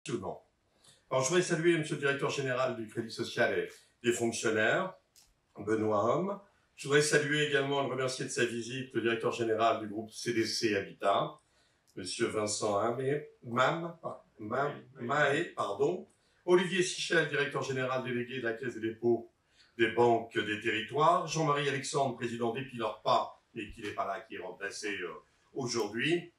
Alors, je voudrais saluer Monsieur le Directeur Général du Crédit Social et des fonctionnaires, Benoît Homme. Je voudrais saluer également et remercier de sa visite le Directeur Général du groupe CDC Habitat, Monsieur Vincent Mahé, Olivier Sichel, Directeur Général délégué de la Caisse des dépôts des banques des territoires, Jean-Marie Alexandre, Président d'Épilorpa, mais qui n'est pas là, qui est remplacé aujourd'hui,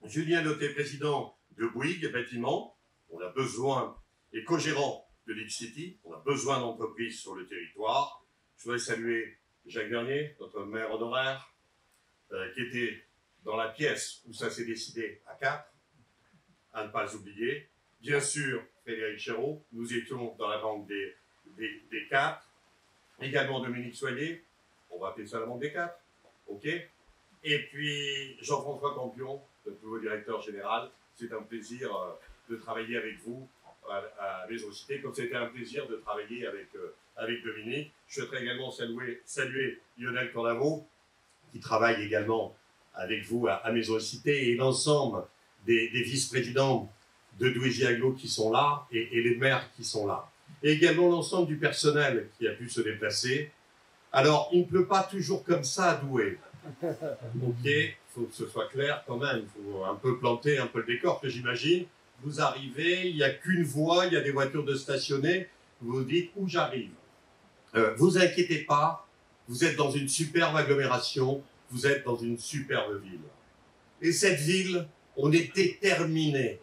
Julien Loté, Président de Bouygues Bâtiment, on a besoin, et co-gérant de l'X-City, on a besoin d'entreprises sur le territoire. Je voudrais saluer Jacques Bernier, notre maire honoraire, qui était dans la pièce où ça s'est décidé à 4, à ne pas oublier. Bien sûr, Frédéric Chéreau, nous étions dans la banque des 4. Également Dominique Soyer, on va appeler ça la banque des 4, ok. Et puis Jean-François Campion, notre nouveau directeur général. C'est un plaisir de travailler avec vous à Maison-Cité, comme c'était un plaisir de travailler avec Dominique. Je souhaiterais également saluer Lionel Cordavo, qui travaille également avec vous à Maison-Cité, et l'ensemble des vice-présidents de Douai-Aglo qui sont là, et les maires qui sont là. Et également l'ensemble du personnel qui a pu se déplacer. Alors, il ne pleut pas toujours comme ça à Douai. Ok, il faut que ce soit clair quand même, il faut un peu planter un peu le décor, que j'imagine. Vous arrivez, il n'y a qu'une voie, il y a des voitures de stationner, vous vous dites où j'arrive. Vous inquiétez pas, vous êtes dans une superbe agglomération, vous êtes dans une superbe ville. Et cette ville, on est déterminé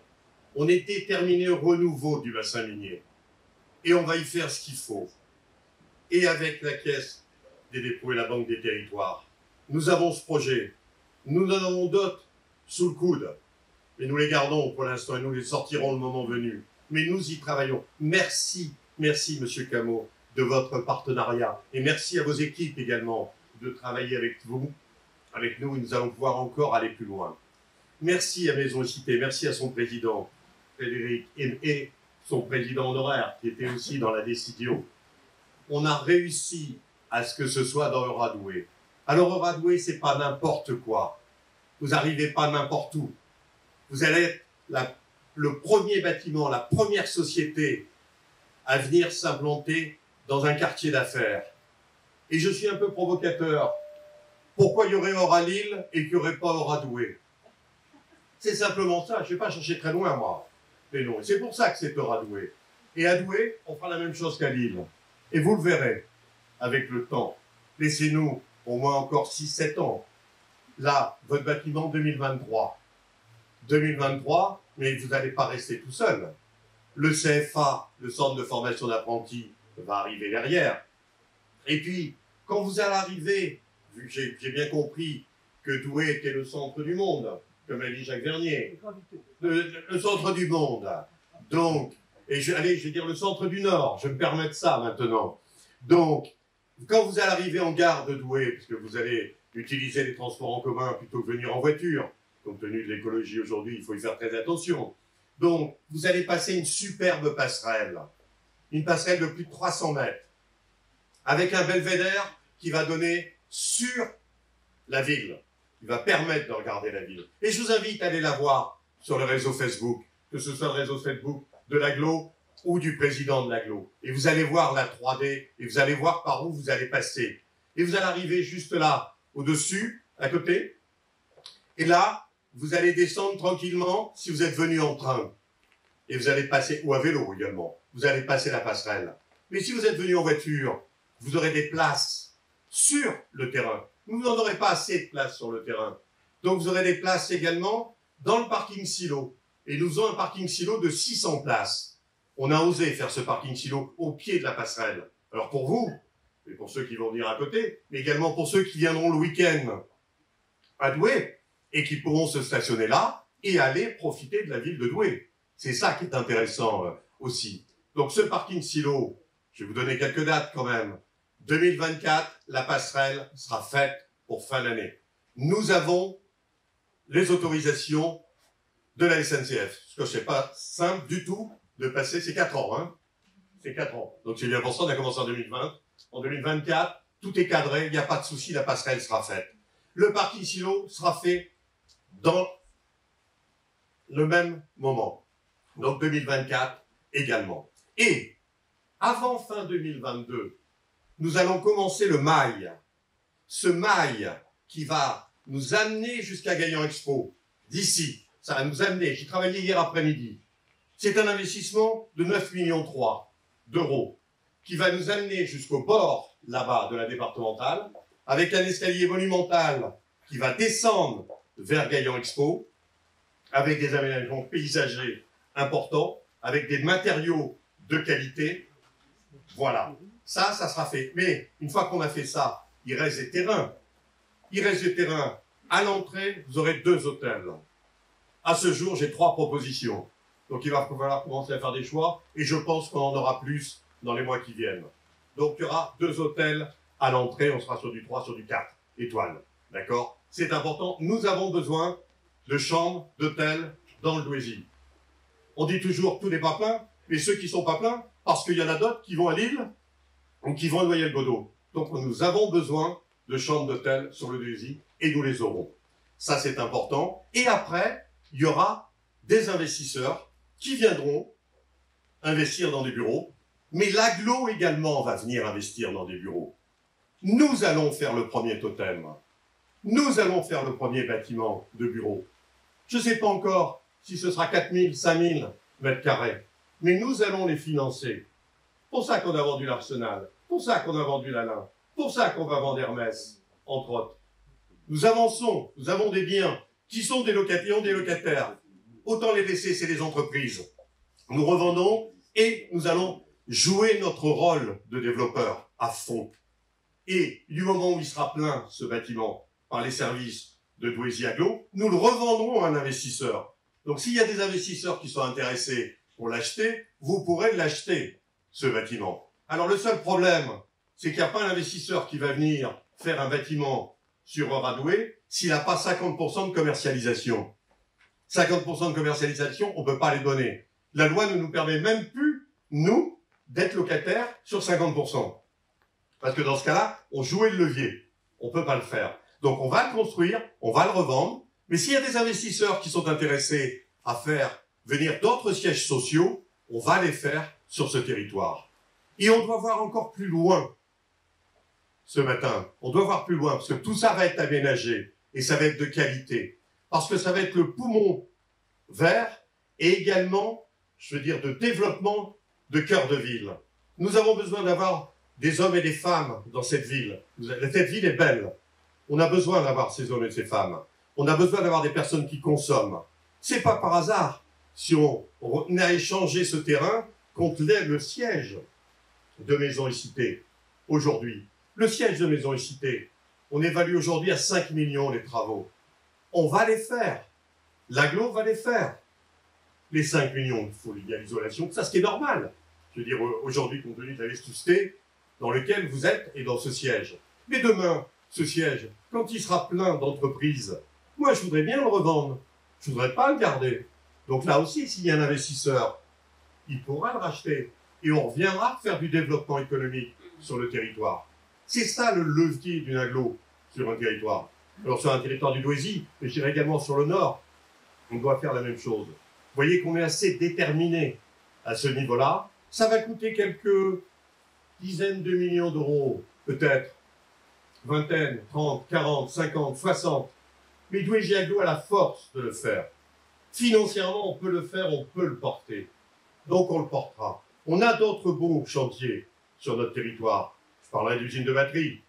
au renouveau du bassin minier. Et on va y faire ce qu'il faut. Et avec la Caisse des dépôts et la Banque des territoires, nous avons ce projet. Nous en avons d'autres sous le coude. Mais nous les gardons pour l'instant et nous les sortirons le moment venu. Mais nous y travaillons. Merci, Monsieur Camot, de votre partenariat. Et merci à vos équipes également de travailler avec vous, avec nous, et nous allons pouvoir encore aller plus loin. Merci à Maison-Cité, merci à son président, Frédéric, et son président honoraire, qui était aussi dans la décision. On a réussi à ce que ce soit dans Euradoué. Alors Euradoué, c'est pas n'importe quoi. Vous n'arrivez pas n'importe où. Vous allez être le premier bâtiment, la première société à venir s'implanter dans un quartier d'affaires. Et je suis un peu provocateur. Pourquoi il y aurait Euralille et qu'il n'y aurait pas Euradoué? C'est simplement ça. Je ne vais pas chercher très loin, moi. Mais non, c'est pour ça que c'est Euradoué. Et à Douai, on fera la même chose qu'à Lille. Et vous le verrez avec le temps. Laissez-nous au moins encore 6-7 ans. Là, votre bâtiment 2023. 2023, mais vous n'allez pas rester tout seul. Le CFA, le centre de formation d'apprentis, va arriver derrière. Et puis, quand vous allez arriver, vu que j'ai bien compris que Douai était le centre du monde, comme l'a dit Jacques Vernier, le centre du monde. Donc, et je vais dire le centre du Nord, je me permets de ça maintenant. Donc, quand vous allez arriver en gare de Douai, puisque vous allez utiliser les transports en commun plutôt que venir en voiture, compte tenu de l'écologie aujourd'hui, il faut y faire très attention. Donc, vous allez passer une superbe passerelle, une passerelle de plus de 300 mètres, avec un belvédère qui va donner sur la ville, qui va permettre de regarder la ville. Et je vous invite à aller la voir sur le réseau Facebook, que ce soit le réseau Facebook de l'agglo ou du président de l'agglo. Et vous allez voir la 3D, et vous allez voir par où vous allez passer. Et vous allez arriver juste là, au-dessus, à côté. Et là, vous allez descendre tranquillement si vous êtes venu en train. Et vous allez passer, ou à vélo également, vous allez passer la passerelle. Mais si vous êtes venu en voiture, vous aurez des places sur le terrain. Vous n'en aurez pas assez de place sur le terrain. Donc vous aurez des places également dans le parking silo. Et nous avons un parking silo de 600 places. On a osé faire ce parking silo au pied de la passerelle. Alors pour vous, et pour ceux qui vont venir à côté, mais également pour ceux qui viendront le week-end à Douai, et qui pourront se stationner là et aller profiter de la ville de Douai. C'est ça qui est intéressant aussi. Donc ce parking silo, je vais vous donner quelques dates quand même. 2024, la passerelle sera faite pour fin d'année. Nous avons les autorisations de la SNCF. Parce que c'est pas simple du tout de passer, c'est 4 ans, hein. C'est 4 ans. Donc c'est bien pour ça, on a commencé en 2020. En 2024, tout est cadré, il n'y a pas de souci, la passerelle sera faite. Le parking silo sera fait dans le même moment. Donc 2024 également. Et avant fin 2022, nous allons commencer le mail. Ce mail qui va nous amener jusqu'à Gaillon Expo, d'ici. Ça va nous amener, j'y travaillais hier après-midi. C'est un investissement de 9,3 millions d'euros qui va nous amener jusqu'au bord, là-bas, de la départementale, avec un escalier monumental qui va descendre vers Gaillon Expo, avec des aménagements paysagers importants, avec des matériaux de qualité. Voilà. Ça sera fait. Mais une fois qu'on a fait ça, il reste des terrains. Il reste des terrains. À l'entrée, vous aurez 2 hôtels. À ce jour, j'ai 3 propositions. Donc il va falloir commencer à faire des choix. Et je pense qu'on en aura plus dans les mois qui viennent. Donc il y aura 2 hôtels à l'entrée. On sera sur du 3, sur du 4 étoiles. D'accord? C'est important. Nous avons besoin de chambres, d'hôtels dans le Douaisis. On dit toujours tout n'est pas plein, mais ceux qui sont pas pleins, parce qu'il y en a d'autres qui vont à Lille ou qui vont à Noyelles-Godault. Donc nous avons besoin de chambres d'hôtel sur le Douaisis et nous les aurons. Ça c'est important. Et après, il y aura des investisseurs qui viendront investir dans des bureaux, mais l'agglo également va venir investir dans des bureaux. Nous allons faire le premier totem. Nous allons faire le premier bâtiment de bureaux. Je ne sais pas encore si ce sera 4 000, 5 000 mètres carrés, mais nous allons les financer. Pour ça qu'on a vendu l'Arsenal, pour ça qu'on a vendu l'Alain, pour ça qu'on va vendre Hermès, entre autres. Nous avançons, nous avons des biens qui sont des locataires. Autant les laisser, c'est les entreprises. Nous revendons et nous allons jouer notre rôle de développeur à fond. Et du moment où il sera plein, ce bâtiment, par les services de Douaisis Agglo, nous le revendrons à un investisseur. Donc s'il y a des investisseurs qui sont intéressés pour l'acheter, vous pourrez l'acheter, ce bâtiment. Alors le seul problème, c'est qu'il n'y a pas un investisseur qui va venir faire un bâtiment sur Radoué s'il n'a pas 50% de commercialisation. 50% de commercialisation, on ne peut pas les donner. La loi ne nous permet même plus, nous, d'être locataires sur 50%. Parce que dans ce cas-là, on jouait le levier. On ne peut pas le faire. Donc on va le construire, on va le revendre. Mais s'il y a des investisseurs qui sont intéressés à faire venir d'autres sièges sociaux, on va les faire sur ce territoire. Et on doit voir encore plus loin ce matin. On doit voir plus loin parce que tout ça va être aménagé et ça va être de qualité. Parce que ça va être le poumon vert et également, je veux dire, de développement de cœur de ville. Nous avons besoin d'avoir des hommes et des femmes dans cette ville. Cette ville est belle. On a besoin d'avoir ces hommes et ces femmes. On a besoin d'avoir des personnes qui consomment. C'est pas par hasard si on a échangé ce terrain contre le siège de Maisons et Cités aujourd'hui. Le siège de Maisons et Cités, on évalue aujourd'hui à 5 millions les travaux. On va les faire. L'agglo va les faire. Les 5 millions, il y a l'isolation, ça ce qui est normal. Je veux dire, aujourd'hui, compte tenu de la vestusté dans lequel vous êtes et dans ce siège. Mais demain, ce siège, quand il sera plein d'entreprises, moi je voudrais bien le revendre. Je voudrais pas le garder. Donc là aussi, s'il y a un investisseur, il pourra le racheter. Et on reviendra faire du développement économique sur le territoire. C'est ça le levier d'une agglo sur un territoire. Alors sur un territoire du Douaisis, mais je dirais également sur le nord, on doit faire la même chose. Vous voyez qu'on est assez déterminé à ce niveau-là. Ça va coûter quelques dizaines de millions d'euros, peut-être. Vingtaine, 30, 40, 50, 60. Mais Douaisis Agglo a la force de le faire. Financièrement, on peut le faire, on peut le porter. Donc on le portera. On a d'autres beaux chantiers sur notre territoire. Je parlerai d'usine de batterie.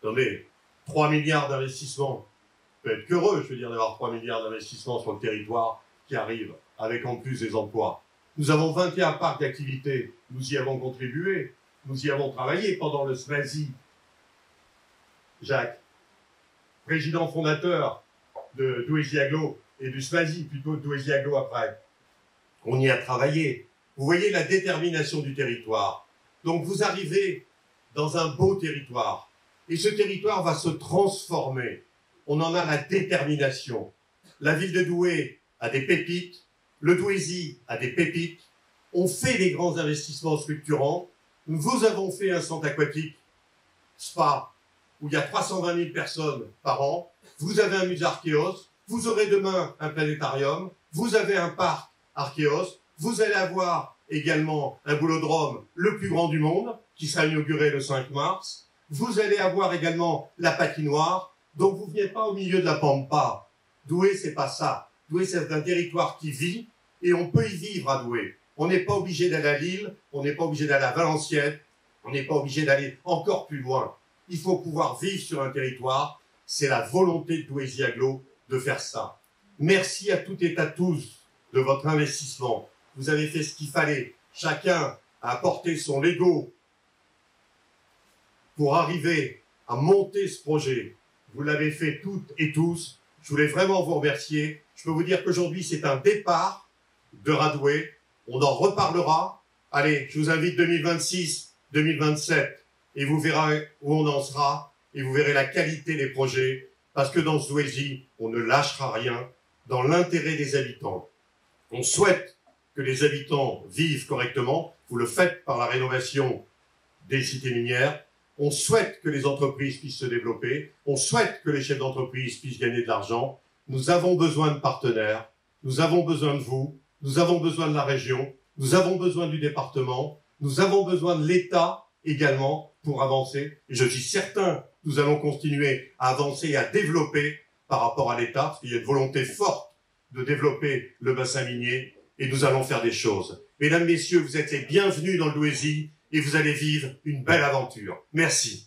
Attendez, 3 milliards d'investissements. On peut être qu'heureux, je veux dire, d'avoir 3 milliards d'investissements sur le territoire qui arrivent, avec en plus des emplois. Nous avons 21 parcs d'activité. Nous y avons contribué. Nous y avons travaillé pendant le SMASI. Jacques, président fondateur de Douaisis Agglo et du SMASI, plutôt de Douaisis Agglo après. On y a travaillé. Vous voyez la détermination du territoire. Donc vous arrivez dans un beau territoire. Et ce territoire va se transformer. On en a la détermination. La ville de Douai a des pépites. Le Douaisis a des pépites. On fait des grands investissements structurants. Nous avons fait un centre aquatique, Spa, où il y a 320 000 personnes par an. Vous avez un musée Archéos. Vous aurez demain un planétarium. Vous avez un parc Archéos. Vous allez avoir également un boulodrome le plus grand du monde, qui sera inauguré le 5 mars. Vous allez avoir également la patinoire. Donc vous ne venez pas au milieu de la pampa. Douai, c'est pas ça. Douai, c'est un territoire qui vit, et on peut y vivre à Douai. On n'est pas obligé d'aller à Lille, on n'est pas obligé d'aller à Valenciennes, on n'est pas obligé d'aller encore plus loin. Il faut pouvoir vivre sur un territoire. C'est la volonté de Douaisis Agglo de faire ça. Merci à toutes et à tous de votre investissement. Vous avez fait ce qu'il fallait. Chacun a apporté son Lego pour arriver à monter ce projet. Vous l'avez fait toutes et tous. Je voulais vraiment vous remercier. Je peux vous dire qu'aujourd'hui, c'est un départ de Radoué. On en reparlera. Allez, je vous invite 2026, 2027, et vous verrez où on en sera, et vous verrez la qualité des projets, parce que dans ce Douaisis, on ne lâchera rien dans l'intérêt des habitants. On souhaite que les habitants vivent correctement. Vous le faites par la rénovation des cités minières. On souhaite que les entreprises puissent se développer. On souhaite que les chefs d'entreprise puissent gagner de l'argent. Nous avons besoin de partenaires. Nous avons besoin de vous. Nous avons besoin de la région. Nous avons besoin du département. Nous avons besoin de l'État également pour avancer. Et je suis certain que nous allons continuer à avancer et à développer par rapport à l'État, parce qu'il y a une volonté forte de développer le bassin minier, et nous allons faire des choses. Mesdames, Messieurs, vous êtes les bienvenus dans le Douaisis, et vous allez vivre une belle aventure. Merci.